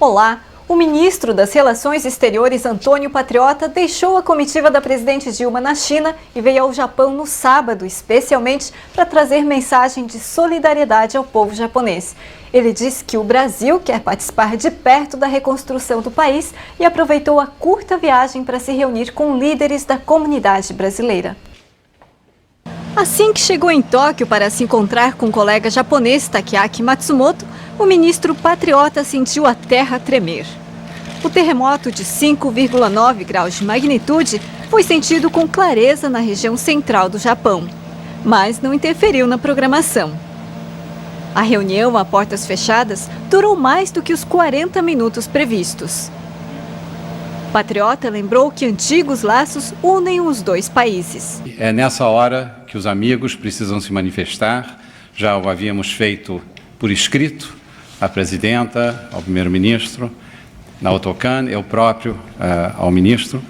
Olá! O ministro das Relações Exteriores, Antônio Patriota, deixou a comitiva da presidente Dilma na China e veio ao Japão no sábado, especialmente para trazer mensagem de solidariedade ao povo japonês. Ele disse que o Brasil quer participar de perto da reconstrução do país e aproveitou a curta viagem para se reunir com líderes da comunidade brasileira. Assim que chegou em Tóquio para se encontrar com o colega japonês Takeaki Matsumoto, o ministro patriota sentiu a terra tremer. O terremoto de 5,9 graus de magnitude foi sentido com clareza na região central do Japão, mas não interferiu na programação. A reunião a portas fechadas durou mais do que os 40 minutos previstos. Patriota lembrou que antigos laços unem os dois países. É nessa hora que os amigos precisam se manifestar. Já o havíamos feito por escrito à presidenta, ao primeiro-ministro, Naoto Kan, eu próprio ao ministro,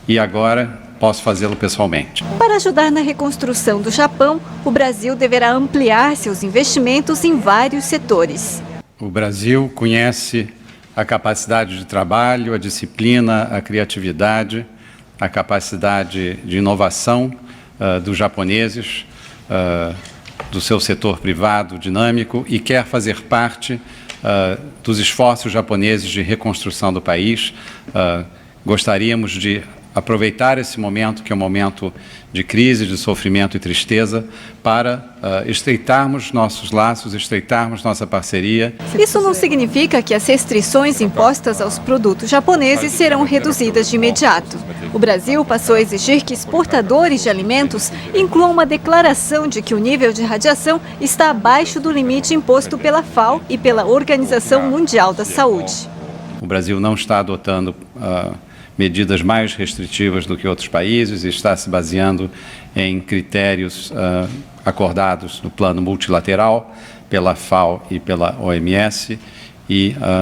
e agora posso fazê-lo pessoalmente. Para ajudar na reconstrução do Japão, o Brasil deverá ampliar seus investimentos em vários setores. O Brasil conhece a capacidade de trabalho, a disciplina, a criatividade, a capacidade de inovação dos japoneses, do seu setor privado dinâmico, e quer fazer parte dos esforços japoneses de reconstrução do país. Gostaríamos de aproveitar esse momento, que é um momento de crise, de sofrimento e tristeza, para estreitarmos nossos laços, estreitarmos nossa parceria. Isso não significa que as restrições impostas aos produtos japoneses serão reduzidas de imediato. O Brasil passou a exigir que exportadores de alimentos incluam uma declaração de que o nível de radiação está abaixo do limite imposto pela FAO e pela Organização Mundial da Saúde. O Brasil não está adotando medidas mais restritivas do que outros países e está se baseando em critérios acordados no plano multilateral pela FAO e pela OMS,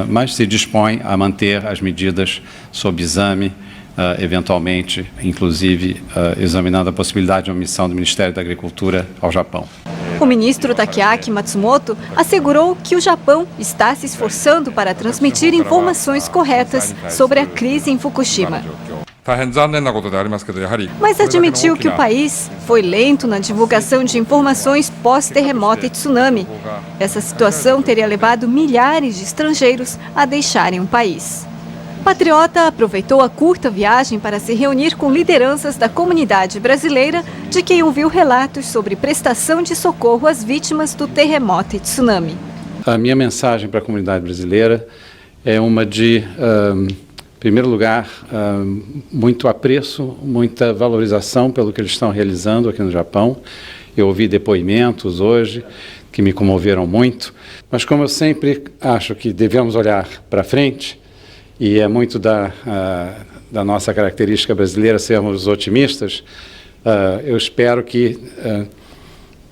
mas se dispõe a manter as medidas sob exame, eventualmente, inclusive, examinando a possibilidade de uma missão do Ministério da Agricultura ao Japão. O ministro Takeaki Matsumoto assegurou que o Japão está se esforçando para transmitir informações corretas sobre a crise em Fukushima. Mas admitiu que o país foi lento na divulgação de informações pós-terremoto e tsunami. Essa situação teria levado milhares de estrangeiros a deixarem o país. Patriota aproveitou a curta viagem para se reunir com lideranças da comunidade brasileira, de quem ouviu relatos sobre prestação de socorro às vítimas do terremoto e tsunami. A minha mensagem para a comunidade brasileira é uma de, em primeiro lugar, muito apreço, muita valorização pelo que eles estão realizando aqui no Japão. Eu ouvi depoimentos hoje que me comoveram muito, mas como eu sempre acho que devemos olhar para frente, e é muito da nossa característica brasileira sermos otimistas, eu espero que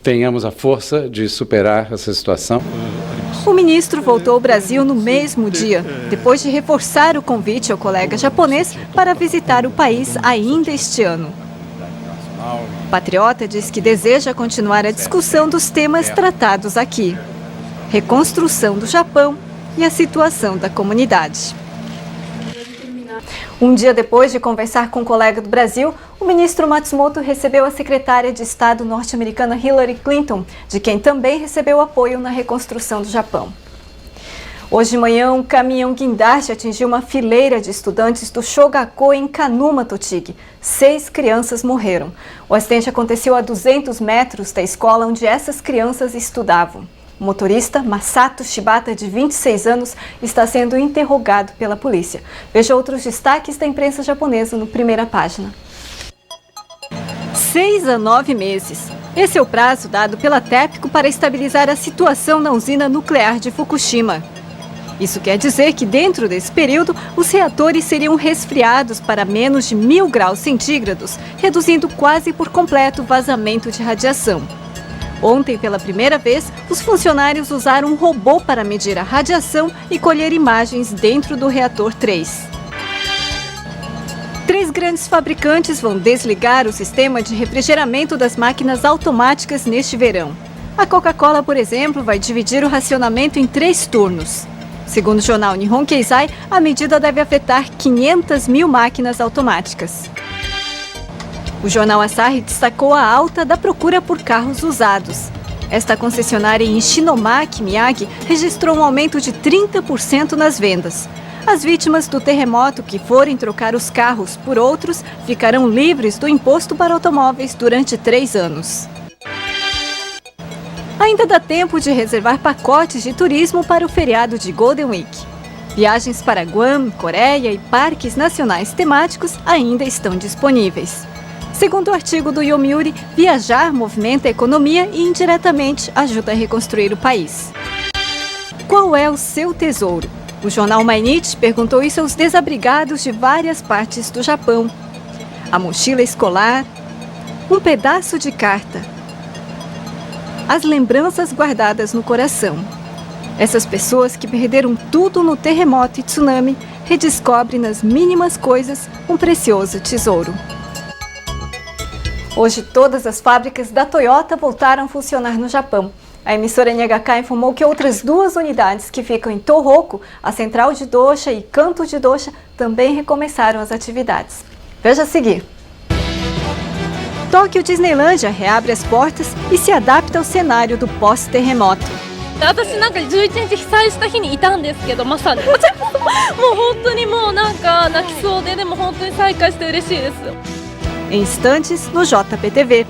tenhamos a força de superar essa situação. O ministro voltou ao Brasil no mesmo dia, depois de reforçar o convite ao colega japonês para visitar o país ainda este ano. Patriota diz que deseja continuar a discussão dos temas tratados aqui: reconstrução do Japão e a situação da comunidade. Um dia depois de conversar com um colega do Brasil, o ministro Matsumoto recebeu a secretária de Estado norte-americana Hillary Clinton, de quem também recebeu apoio na reconstrução do Japão. Hoje de manhã, um caminhão guindaste atingiu uma fileira de estudantes do Shogakko em Kanuma, Tochigi. 6 crianças morreram. O acidente aconteceu a 200 metros da escola onde essas crianças estudavam. O motorista, Masato Shibata, de 26 anos, está sendo interrogado pela polícia. Veja outros destaques da imprensa japonesa no Primeira Página. 6 a 9 meses. Esse é o prazo dado pela TEPCO para estabilizar a situação na usina nuclear de Fukushima. Isso quer dizer que dentro desse período, os reatores seriam resfriados para menos de 1000 graus centígrados, reduzindo quase por completo o vazamento de radiação. Ontem, pela primeira vez, os funcionários usaram um robô para medir a radiação e colher imagens dentro do reator 3. 3 grandes fabricantes vão desligar o sistema de refrigeramento das máquinas automáticas neste verão. A Coca-Cola, por exemplo, vai dividir o racionamento em 3 turnos. Segundo o jornal Nihon Keizai, a medida deve afetar 500 mil máquinas automáticas. O jornal Asahi destacou a alta da procura por carros usados. Esta concessionária em Shinomaki, Miyagi, registrou um aumento de 30% nas vendas. As vítimas do terremoto que forem trocar os carros por outros ficarão livres do imposto para automóveis durante 3 anos. Ainda dá tempo de reservar pacotes de turismo para o feriado de Golden Week. Viagens para Guam, Coreia e parques nacionais temáticos ainda estão disponíveis. Segundo o artigo do Yomiuri, viajar movimenta a economia e indiretamente ajuda a reconstruir o país. Qual é o seu tesouro? O jornal Mainichi perguntou isso aos desabrigados de várias partes do Japão. A mochila escolar, um pedaço de carta, as lembranças guardadas no coração. Essas pessoas que perderam tudo no terremoto e tsunami redescobrem nas mínimas coisas um precioso tesouro. Hoje, todas as fábricas da Toyota voltaram a funcionar no Japão. A emissora NHK informou que outras 2 unidades que ficam em Tohoku, a Central de Dosha e Kanto de Dosha, também recomeçaram as atividades. Veja a seguir. Tóquio Disneylândia reabre as portas e se adapta ao cenário do pós-terremoto. 私なんか11日被災した日にいたんですけど、まさにもう本当にもうなんか泣きそうで、でも本当に再会して嬉しいです。 Em instantes, no JPTV.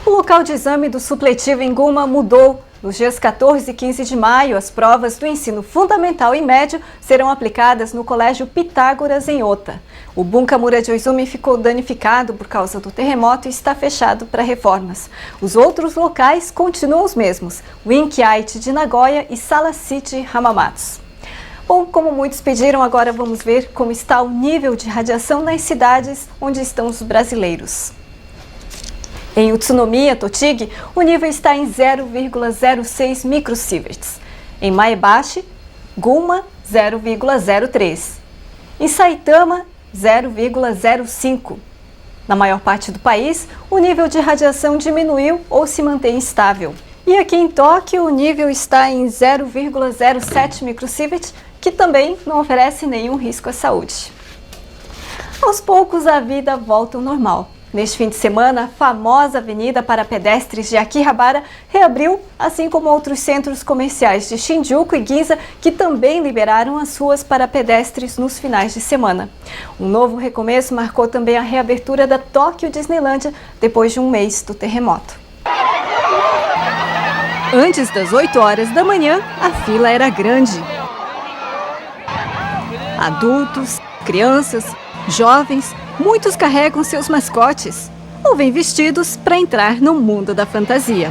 O local de exame do supletivo em Guma mudou. Nos dias 14 e 15 de maio, as provas do ensino fundamental e médio serão aplicadas no Colégio Pitágoras, em Ota. O Bunkamura de Oizumi ficou danificado por causa do terremoto e está fechado para reformas. Os outros locais continuam os mesmos, o Inkiaiti de Nagoya e Sala City Hamamatsu. Bom, como muitos pediram, agora vamos ver como está o nível de radiação nas cidades onde estão os brasileiros. Em Utsunomiya, Tochigi, o nível está em 0,06 microsieverts. Em Maebashi, Gunma, 0,03. Em Saitama, 0,05. Na maior parte do país, o nível de radiação diminuiu ou se mantém estável. E aqui em Tóquio, o nível está em 0,07 microsieverts, que também não oferece nenhum risco à saúde. Aos poucos, a vida volta ao normal. Neste fim de semana, a famosa avenida para pedestres de Akihabara reabriu, assim como outros centros comerciais de Shinjuku e Ginza, que também liberaram as ruas para pedestres nos finais de semana. Um novo recomeço marcou também a reabertura da Tóquio Disneylândia depois de um mês do terremoto. Antes das 8 horas da manhã, a fila era grande. Adultos, crianças, jovens, muitos carregam seus mascotes ou vêm vestidos para entrar no mundo da fantasia.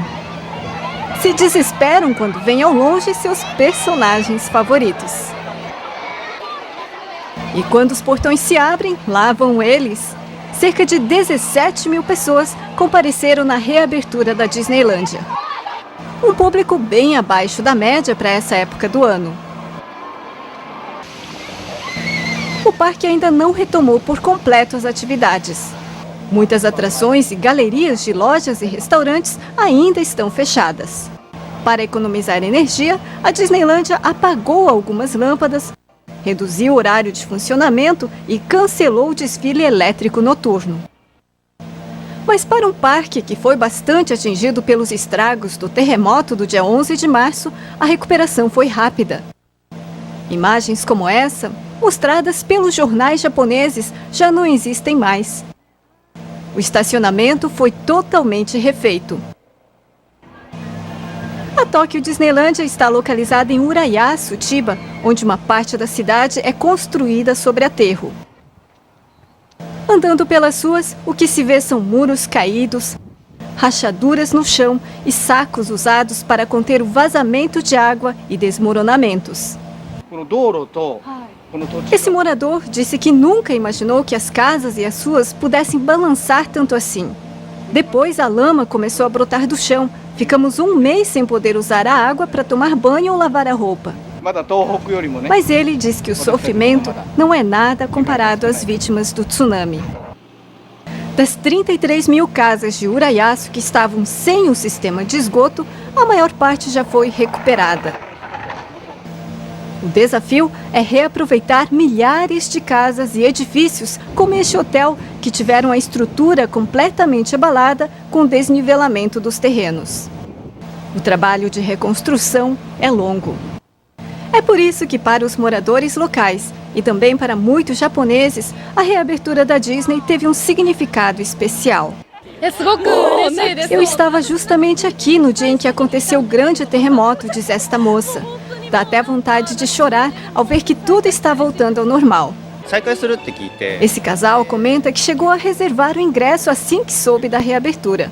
Se desesperam quando veem ao longe seus personagens favoritos. E quando os portões se abrem, lá vão eles. Cerca de 17 mil pessoas compareceram na reabertura da Disneylândia. Um público bem abaixo da média para essa época do ano. O parque ainda não retomou por completo as atividades. Muitas atrações e galerias de lojas e restaurantes ainda estão fechadas. Para economizar energia, a Disneylândia apagou algumas lâmpadas, reduziu o horário de funcionamento e cancelou o desfile elétrico noturno. Mas para um parque que foi bastante atingido pelos estragos do terremoto do dia 11 de março, a recuperação foi rápida. Imagens como essa, mostradas pelos jornais japoneses, já não existem mais. O estacionamento foi totalmente refeito. A Tóquio Disneylândia está localizada em Urayasu, Chiba, onde uma parte da cidade é construída sobre aterro. Andando pelas ruas, o que se vê são muros caídos, rachaduras no chão e sacos usados para conter o vazamento de água e desmoronamentos. Esse morador disse que nunca imaginou que as casas e as ruas pudessem balançar tanto assim. Depois a lama começou a brotar do chão. Ficamos um mês sem poder usar a água para tomar banho ou lavar a roupa. Mas ele diz que o sofrimento não é nada comparado às vítimas do tsunami. Das 33 mil casas de Urayasu que estavam sem o sistema de esgoto, a maior parte já foi recuperada. O desafio é reaproveitar milhares de casas e edifícios, como este hotel, que tiveram a estrutura completamente abalada com o desnivelamento dos terrenos. O trabalho de reconstrução é longo. É por isso que, para os moradores locais e também para muitos japoneses, a reabertura da Disney teve um significado especial. Eu estava justamente aqui no dia em que aconteceu o grande terremoto, diz esta moça. Dá até vontade de chorar ao ver que tudo está voltando ao normal. Esse casal comenta que chegou a reservar o ingresso assim que soube da reabertura.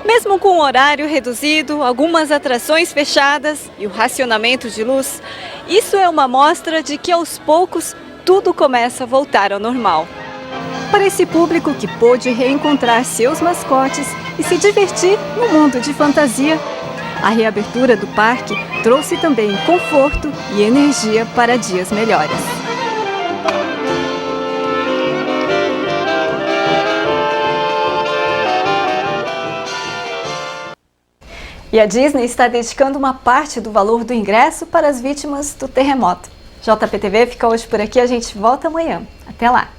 Mesmo com o horário reduzido, algumas atrações fechadas e o racionamento de luz, isso é uma amostra de que aos poucos tudo começa a voltar ao normal. Para esse público que pôde reencontrar seus mascotes e se divertir no mundo de fantasia, a reabertura do parque trouxe também conforto e energia para dias melhores. E a Disney está dedicando uma parte do valor do ingresso para as vítimas do terremoto. JPTV fica hoje por aqui, a gente volta amanhã. Até lá!